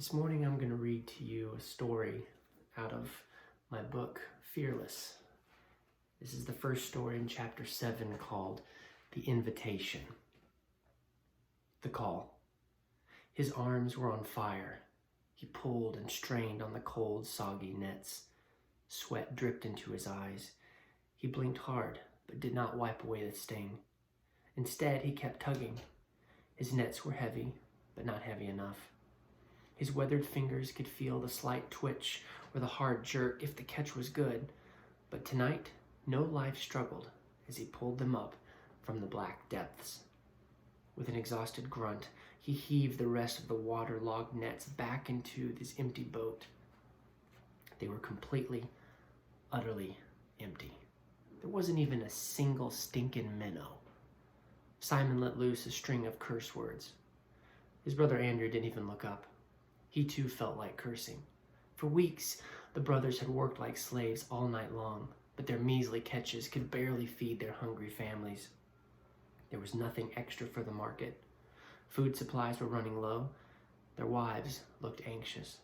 This morning I'm going to read to you a story out of my book, Fearless. This is the first story in chapter 7 called The Invitation. The Call. His arms were on fire. He pulled and strained on the cold, soggy nets. Sweat dripped into his eyes. He blinked hard, but did not wipe away the sting. Instead, he kept tugging. His nets were heavy, but not heavy enough. His weathered fingers could feel the slight twitch or the hard jerk if the catch was good, but tonight no life struggled as he pulled them up from the black depths. With an exhausted grunt, he heaved the rest of the waterlogged nets back into this empty boat. They were completely, utterly empty. There wasn't even a single stinking minnow. Simon let loose a string of curse words. His brother Andrew didn't even look up. He too felt like cursing. For weeks, the brothers had worked like slaves all night long, but their measly catches could barely feed their hungry families. There was nothing extra for the market. Food supplies were running low. Their wives looked anxious.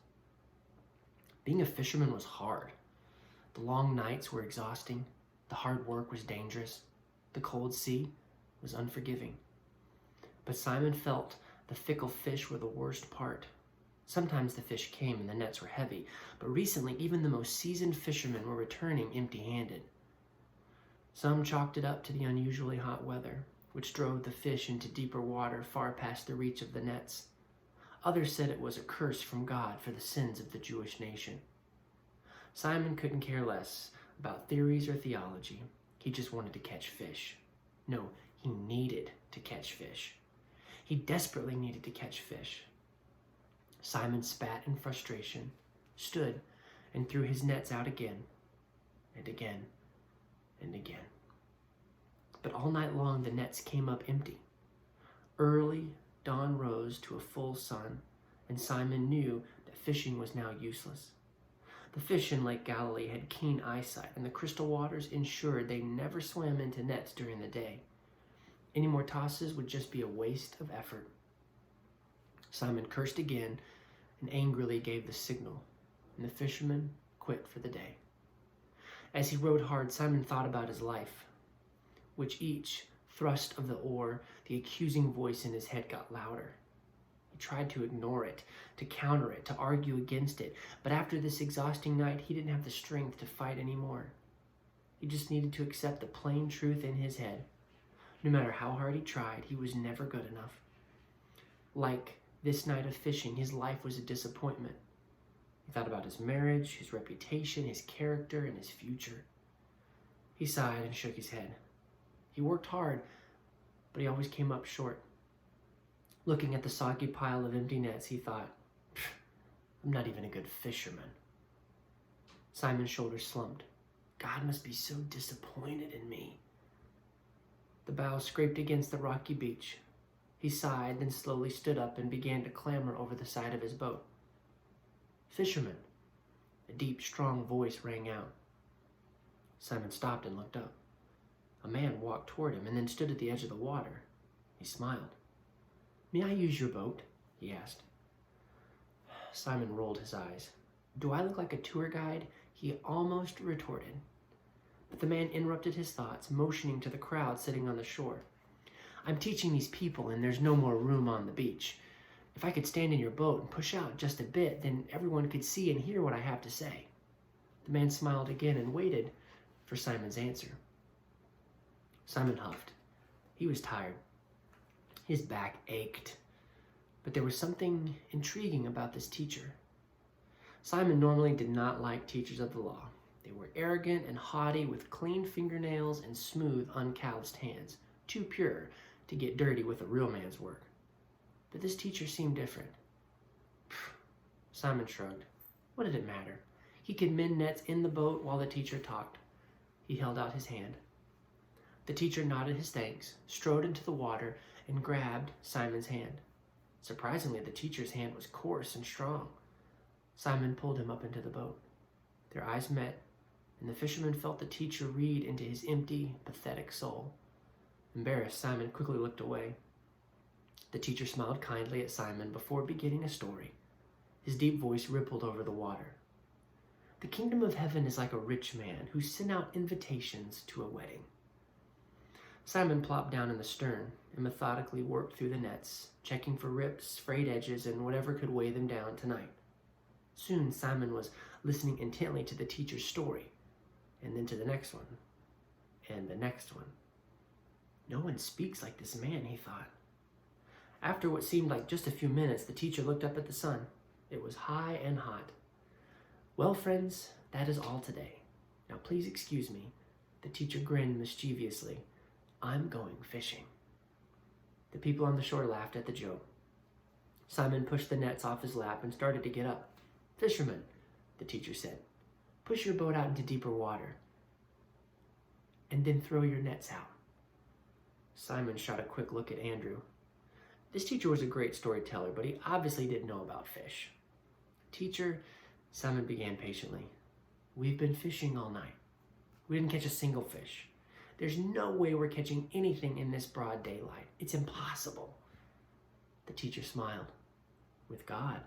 Being a fisherman was hard. The long nights were exhausting. The hard work was dangerous. The cold sea was unforgiving. But Simon felt the fickle fish were the worst part. Sometimes the fish came and the nets were heavy, but recently even the most seasoned fishermen were returning empty-handed. Some chalked it up to the unusually hot weather, which drove the fish into deeper water far past the reach of the nets. Others said it was a curse from God for the sins of the Jewish nation. Simon couldn't care less about theories or theology. He just wanted to catch fish. No, he needed to catch fish. He desperately needed to catch fish. Simon spat in frustration, stood, and threw his nets out again, and again, and again. But all night long the nets came up empty. Early dawn rose to a full sun, and Simon knew that fishing was now useless. The fish in Lake Galilee had keen eyesight, and the crystal waters ensured they never swam into nets during the day. Any more tosses would just be a waste of effort. Simon cursed again and angrily gave the signal, and the fishermen quit for the day. As he rowed hard, Simon thought about his life, which each thrust of the oar, the accusing voice in his head got louder. He tried to ignore it, to counter it, to argue against it, but after this exhausting night, he didn't have the strength to fight anymore. He just needed to accept the plain truth in his head. No matter how hard he tried, he was never good enough. Like this night of fishing, his life was a disappointment. He thought about his marriage, his reputation, his character, and his future. He sighed and shook his head. He worked hard, but he always came up short. Looking at the soggy pile of empty nets, he thought, I'm not even a good fisherman. Simon's shoulders slumped. God must be so disappointed in me. The bow scraped against the rocky beach. He sighed, then slowly stood up and began to clamber over the side of his boat. Fisherman! A deep, strong voice rang out. Simon stopped and looked up. A man walked toward him and then stood at the edge of the water. He smiled. May I use your boat? He asked. Simon rolled his eyes. Do I look like a tour guide? He almost retorted. But the man interrupted his thoughts, motioning to the crowd sitting on the shore. I'm teaching these people and there's no more room on the beach. If I could stand in your boat and push out just a bit, then everyone could see and hear what I have to say. The man smiled again and waited for Simon's answer. Simon huffed. He was tired. His back ached. But there was something intriguing about this teacher. Simon normally did not like teachers of the law. They were arrogant and haughty with clean fingernails and smooth, uncalloused hands, too pure to get dirty with a real man's work. But this teacher seemed different. Simon shrugged. What did it matter? He could mend nets in the boat while the teacher talked. He held out his hand. The teacher nodded his thanks, strode into the water, and grabbed Simon's hand. Surprisingly, the teacher's hand was coarse and strong. Simon pulled him up into the boat. Their eyes met, and the fisherman felt the teacher read into his empty, pathetic soul. Embarrassed, Simon quickly looked away. The teacher smiled kindly at Simon before beginning a story. His deep voice rippled over the water. "The kingdom of heaven is like a rich man who sent out invitations to a wedding." Simon plopped down in the stern and methodically worked through the nets, checking for rips, frayed edges, and whatever could weigh them down tonight. Soon Simon was listening intently to the teacher's story, and then to the next one, and the next one. No one speaks like this man, he thought. After what seemed like just a few minutes, the teacher looked up at the sun. It was high and hot. "Well, friends, that is all today. Now please excuse me." The teacher grinned mischievously. "I'm going fishing." The people on the shore laughed at the joke. Simon pushed the nets off his lap and started to get up. "Fisherman," the teacher said, "push your boat out into deeper water, and then throw your nets out." Simon shot a quick look at Andrew. This teacher was a great storyteller, but he obviously didn't know about fish. "Teacher," Simon began patiently, "we've been fishing all night. We didn't catch a single fish. There's no way we're catching anything in this broad daylight. It's impossible." The teacher smiled. "With God,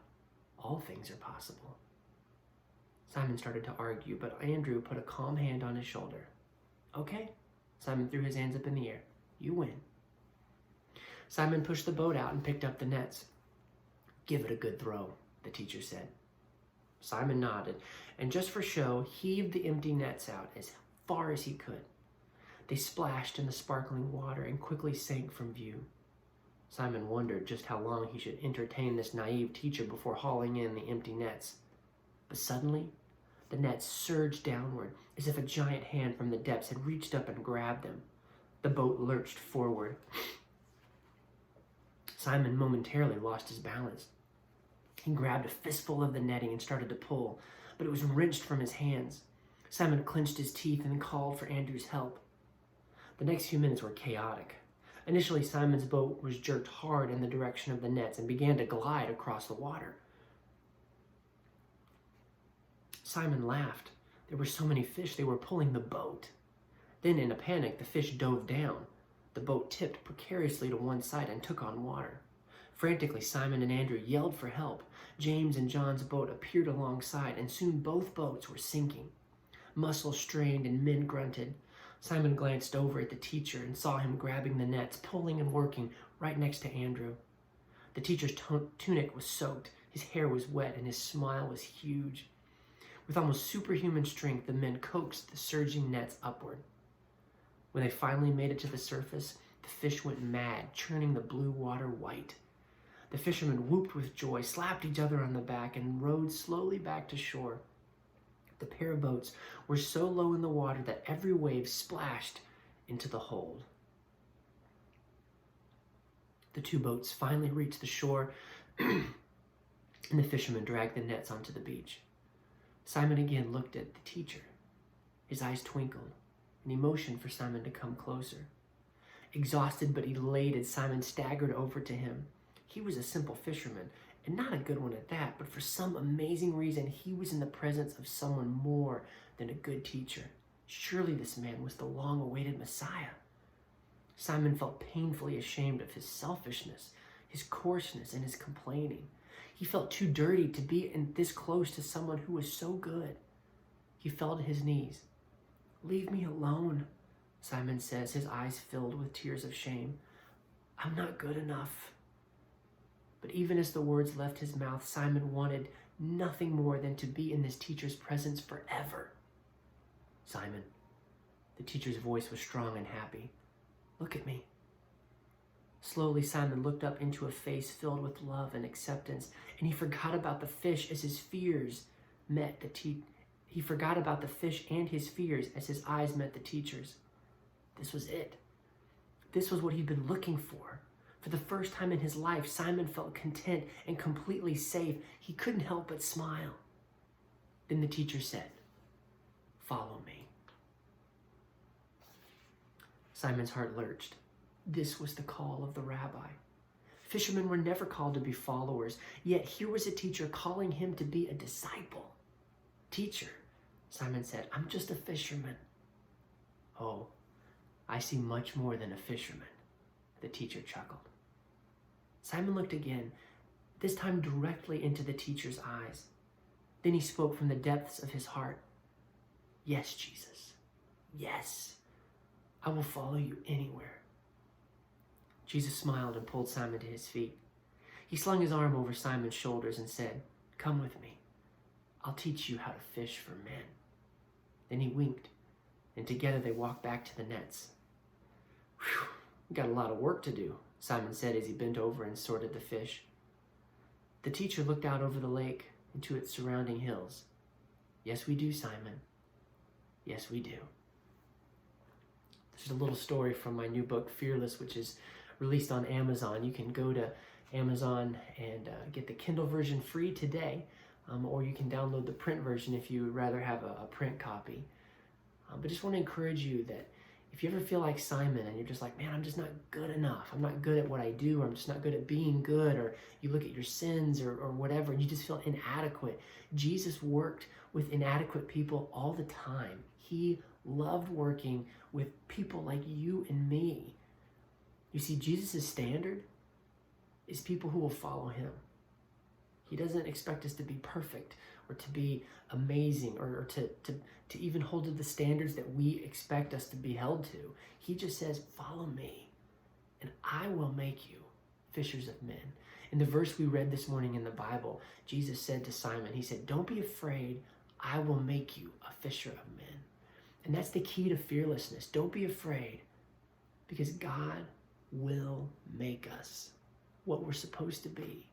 all things are possible." Simon started to argue, but Andrew put a calm hand on his shoulder. "Okay." Simon threw his hands up in the air. "You win." Simon pushed the boat out and picked up the nets. "Give it a good throw," the teacher said. Simon nodded, and just for show, heaved the empty nets out as far as he could. They splashed in the sparkling water and quickly sank from view. Simon wondered just how long he should entertain this naive teacher before hauling in the empty nets. But suddenly, the nets surged downward as if a giant hand from the depths had reached up and grabbed them. The boat lurched forward. Simon momentarily lost his balance. He grabbed a fistful of the netting and started to pull, but it was wrenched from his hands. Simon clenched his teeth and called for Andrew's help. The next few minutes were chaotic. Initially, Simon's boat was jerked hard in the direction of the nets and began to glide across the water. Simon laughed. There were so many fish, they were pulling the boat. Then, in a panic, the fish dove down. The boat tipped precariously to one side and took on water. Frantically, Simon and Andrew yelled for help. James and John's boat appeared alongside, and soon both boats were sinking. Muscles strained and men grunted. Simon glanced over at the teacher and saw him grabbing the nets, pulling and working right next to Andrew. The teacher's tunic was soaked, his hair was wet, and his smile was huge. With almost superhuman strength, the men coaxed the surging nets upward. When they finally made it to the surface, the fish went mad, churning the blue water white. The fishermen whooped with joy, slapped each other on the back, and rowed slowly back to shore. The pair of boats were so low in the water that every wave splashed into the hold. The two boats finally reached the shore, and the fishermen dragged the nets onto the beach. Simon again looked at the teacher. His eyes twinkled, and he motioned for Simon to come closer. Exhausted but elated, Simon staggered over to him. He was a simple fisherman, and not a good one at that, but for some amazing reason, he was in the presence of someone more than a good teacher. Surely this man was the long-awaited Messiah. Simon felt painfully ashamed of his selfishness, his coarseness, and his complaining. He felt too dirty to be this close to someone who was so good. He fell to his knees. "Leave me alone," Simon says, his eyes filled with tears of shame. "I'm not good enough." But even as the words left his mouth, Simon wanted nothing more than to be in this teacher's presence forever. "Simon," the teacher's voice was strong and happy, "look at me." Slowly, Simon looked up into a face filled with love and acceptance, and he forgot about the fish as his fears met the He forgot about the fish and his fears as his eyes met the teacher's. This was it. This was what he'd been looking for. For the first time in his life, Simon felt content and completely safe. He couldn't help but smile. Then the teacher said, "Follow me." Simon's heart lurched. This was the call of the rabbi. Fishermen were never called to be followers, yet here was a teacher calling him to be a disciple. "Teacher," Simon said, "I'm just a fisherman." "Oh, I see much more than a fisherman," the teacher chuckled. Simon looked again, this time directly into the teacher's eyes. Then he spoke from the depths of his heart. Yes, Jesus. Yes, I will follow you anywhere. Jesus smiled and pulled Simon to his feet. He slung his arm over Simon's shoulders and said, come with me. I'll teach you how to fish for men. Then he winked, and together they walked back to the nets. Whew, we got a lot of work to do, Simon said as he bent over and sorted the fish. The teacher looked out over the lake into its surrounding hills. Yes, we do, Simon. Yes, we do. There's a little story from my new book, Fearless, which is released on Amazon. You can go to Amazon and get the Kindle version free today, or you can download the print version if you would rather have a print copy. But just want to encourage you that if you ever feel like Simon and you're just like, man, I'm just not good enough. I'm not good at what I do, or I'm just not good at being good, or you look at your sins or whatever, and you just feel inadequate. Jesus worked with inadequate people all the time. He loved working with people like you and me. You see, Jesus' standard is people who will follow him. He doesn't expect us to be perfect or to be amazing or to even hold to the standards that we expect us to be held to. He just says, follow me, and I will make you fishers of men. In the verse we read this morning in the Bible, Jesus said to Simon, he said, don't be afraid, I will make you a fisher of men. And that's the key to fearlessness. Don't be afraid, because God will make us what we're supposed to be.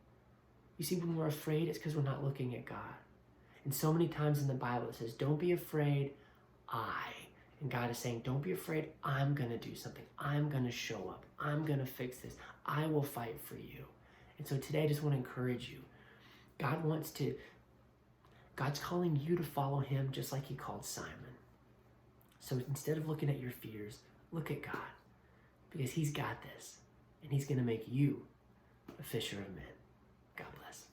You see, when we're afraid, it's because we're not looking at God. And so many times in the Bible it says, don't be afraid, and God is saying, don't be afraid, I'm going to do something. I'm going to show up. I'm going to fix this. I will fight for you. And so today I just want to encourage you. God's calling you to follow him just like he called Simon. So instead of looking at your fears, look at God, because he's got this, and he's going to make you a fisher of men. God bless.